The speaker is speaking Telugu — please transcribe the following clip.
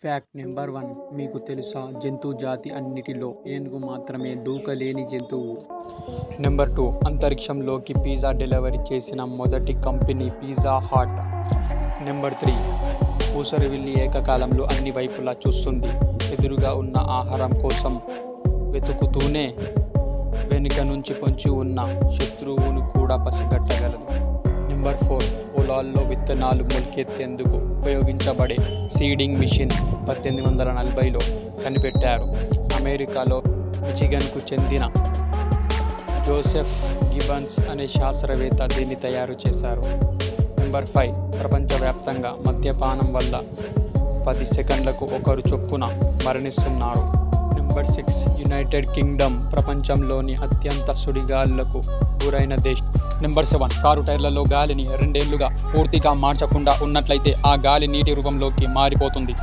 Fact number 1. మీకు తెలుసా జంతు జాతి అన్నిటిలో ఏనుగు మాత్రమే దూకలేని జంతువు. నెంబర్ 2. అంతరిక్షంలోకి పిజ్జా డెలివరీ చేసిన మొదటి కంపెనీ పిజ్జా హట్. నెంబర్ 3. ఊసరవెల్లి ఏకకాలంలో అన్ని వైపులా చూస్తుంది. ఎదురుగా ఉన్న ఆహారం కోసం వెతుకుతూనే వెనుక నుంచి పొంచి ఉన్న శత్రువును కూడా పసిగట్టగలదు. నెంబర్ 4. పొలాల్లో విత్తనాలు మొలకెత్తేందుకు ఉపయోగించబడే సీడింగ్ మిషన్ 1840లో కనిపెట్టారు. అమెరికాలో మిచిగన్కు చెందిన జోసెఫ్ గిబ్బన్స్ అనే శాస్త్రవేత్త దీన్ని తయారు చేశారు. నెంబర్ 5. ప్రపంచవ్యాప్తంగా మద్యపానం వల్ల 10 సెకండ్లకు ఒకరు చొప్పున మరణిస్తున్నారు. నెంబర్ 6. యునైటెడ్ కింగ్డమ్ ప్రపంచంలోని అత్యంత సుడిగాలులకు గురైన దేశం. నెంబర్ 7. కారు టైర్లలో గాలిని 2 ఏళ్లుగా పూర్తిగా మార్చకుండా ఉన్నట్లయితే ఆ గాలి నీటి రూపంలోకి మారిపోతుంది.